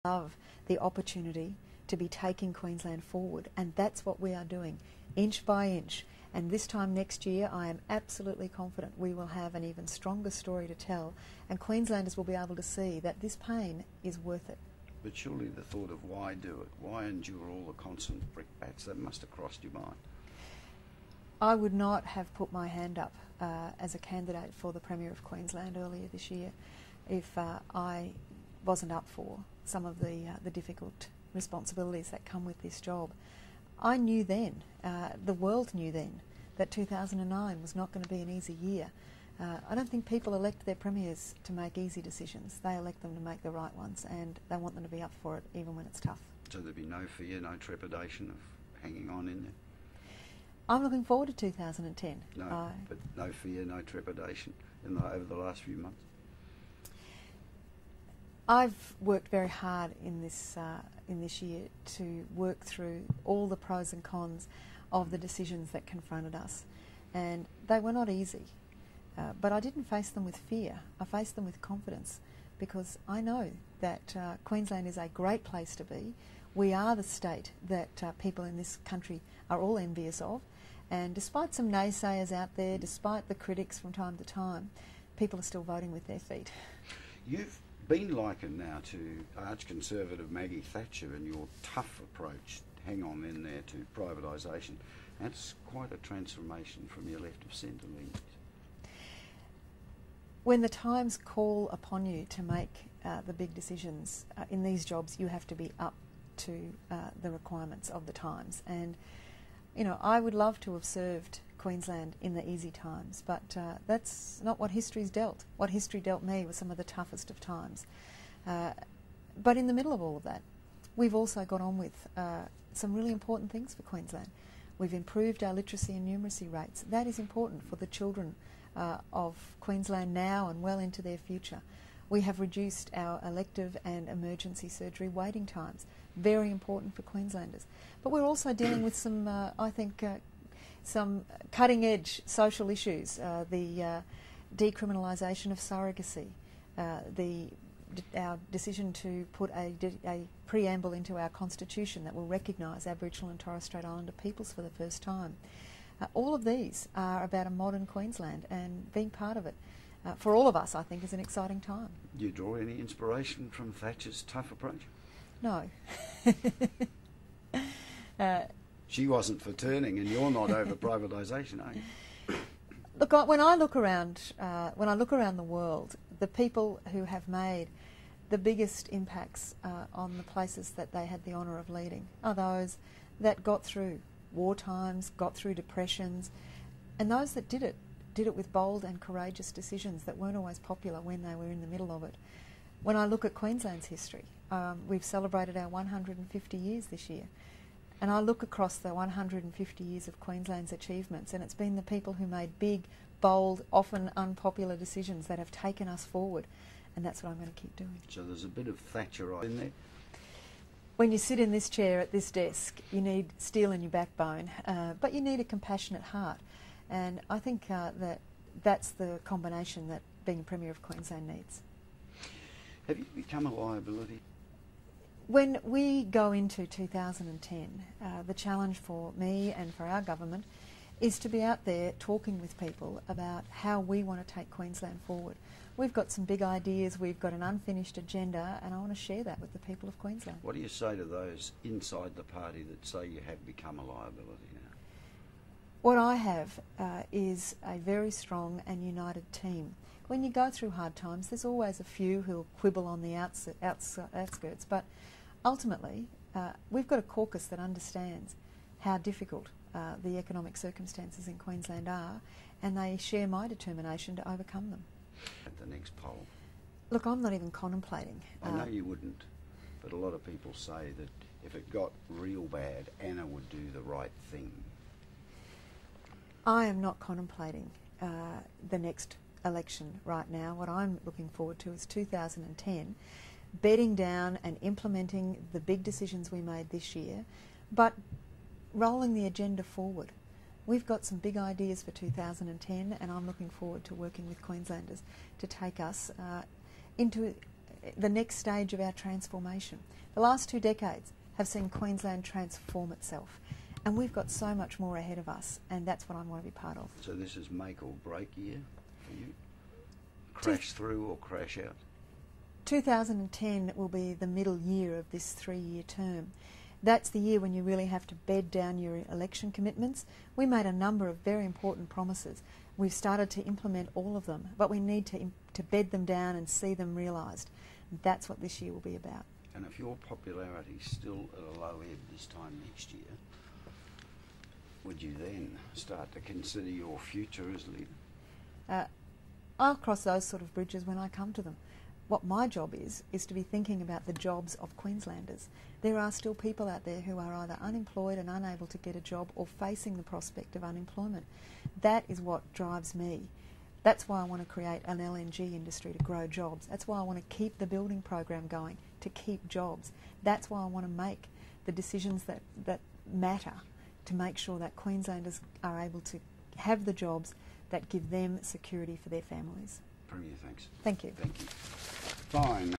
love the opportunity to be taking Queensland forward, and that's what we are doing, inch by inch. And this time next year, I am absolutely confident we will have an even stronger story to tell, and Queenslanders will be able to see that this pain is worth it. But surely the thought of why do it, why endure all the constant brickbats, that must have crossed your mind. I would not have put my hand up as a candidate for the Premier of Queensland earlier this year if I wasn't up for some of the difficult responsibilities that come with this job. I knew then, the world knew then, that 2009 was not going to be an easy year. I don't think people elect their premiers to make easy decisions. They elect them to make the right ones, and they want them to be up for it even when it's tough. So there'd be no fear, no trepidation of hanging on in there? I'm looking forward to 2010. No, but no fear, no trepidation over the last few months? I've worked very hard in this year to work through all the pros and cons of the decisions that confronted us, and they were not easy. But I didn't face them with fear. I faced them with confidence, because I know that Queensland is a great place to be. We are the state that people in this country are all envious of, and despite some naysayers out there, despite the critics from time to time, people are still voting with their feet. You've been likened now to arch-conservative Maggie Thatcher and your tough approach, hang on in there, to privatisation. That's quite a transformation from your left of centre leanings. When the times call upon you to make the big decisions in these jobs, you have to be up to the requirements of the times. And, you know, I would love to have served Queensland in the easy times, but that's not what history's dealt. What history dealt me was some of the toughest of times. But in the middle of all of that, we've also got on with some really important things for Queensland. We've improved our literacy and numeracy rates. That is important for the children of Queensland now and well into their future. We have reduced our elective and emergency surgery waiting times. Very important for Queenslanders. But we're also dealing with some, I think, some cutting-edge social issues. The decriminalisation of surrogacy, our decision to put a preamble into our constitution that will recognise Aboriginal and Torres Strait Islander peoples for the first time. All of these are about a modern Queensland, and being part of it for all of us, I think, is an exciting time. Do you draw any inspiration from Thatcher's tough approach? No. She wasn't for turning, and you're not over privatisation, are you? Look, when I look around the world, the people who have made the biggest impacts on the places that they had the honour of leading are those that got through war times, got through depressions, and those that did it with bold and courageous decisions that weren't always popular when they were in the middle of it. When I look at Queensland's history, we've celebrated our 150 years this year, and I look across the 150 years of Queensland's achievements, and it's been the people who made big, bold, often unpopular decisions that have taken us forward, and that's what I'm going to keep doing. So there's a bit of Thatcherite in there? When you sit in this chair at this desk, you need steel in your backbone, but you need a compassionate heart. And I think that's the combination that being Premier of Queensland needs. Have you become a liability? When we go into 2010, the challenge for me and for our government is to be out there talking with people about how we want to take Queensland forward. We've got some big ideas, we've got an unfinished agenda, and I want to share that with the people of Queensland. What do you say to those inside the party that say you have become a liability now? What I have is a very strong and united team. When you go through hard times, there's always a few who'll quibble on the outskirts, but ultimately we've got a caucus that understands how difficult the economic circumstances in Queensland are, and they share my determination to overcome them. At the next poll? Look, I'm not even contemplating. I know you wouldn't, but a lot of people say that if it got real bad, Anna would do the right thing. I am not contemplating the next election right now. What I'm looking forward to is 2010, bedding down and implementing the big decisions we made this year, but rolling the agenda forward. We've got some big ideas for 2010, and I'm looking forward to working with Queenslanders to take us into the next stage of our transformation. The last 2 decades have seen Queensland transform itself, and we've got so much more ahead of us, and that's what I want to be part of. So this is make or break year for you? Crash through or crash out? 2010 will be the middle year of this 3-year term. That's the year when you really have to bed down your election commitments. We made a number of very important promises. We've started to implement all of them, but we need to bed them down and see them realised. That's what this year will be about. And if your popularity is still at a low ebb this time next year, would you then start to consider your future as leader? I'll cross those sort of bridges when I come to them. What my job is to be thinking about the jobs of Queenslanders. There are still people out there who are either unemployed and unable to get a job or facing the prospect of unemployment. That is what drives me. That's why I want to create an LNG industry to grow jobs. That's why I want to keep the building program going, to keep jobs. That's why I want to make the decisions that matter to make sure that Queenslanders are able to have the jobs that give them security for their families. Premier, thanks. Thank you. Thank you. Fine.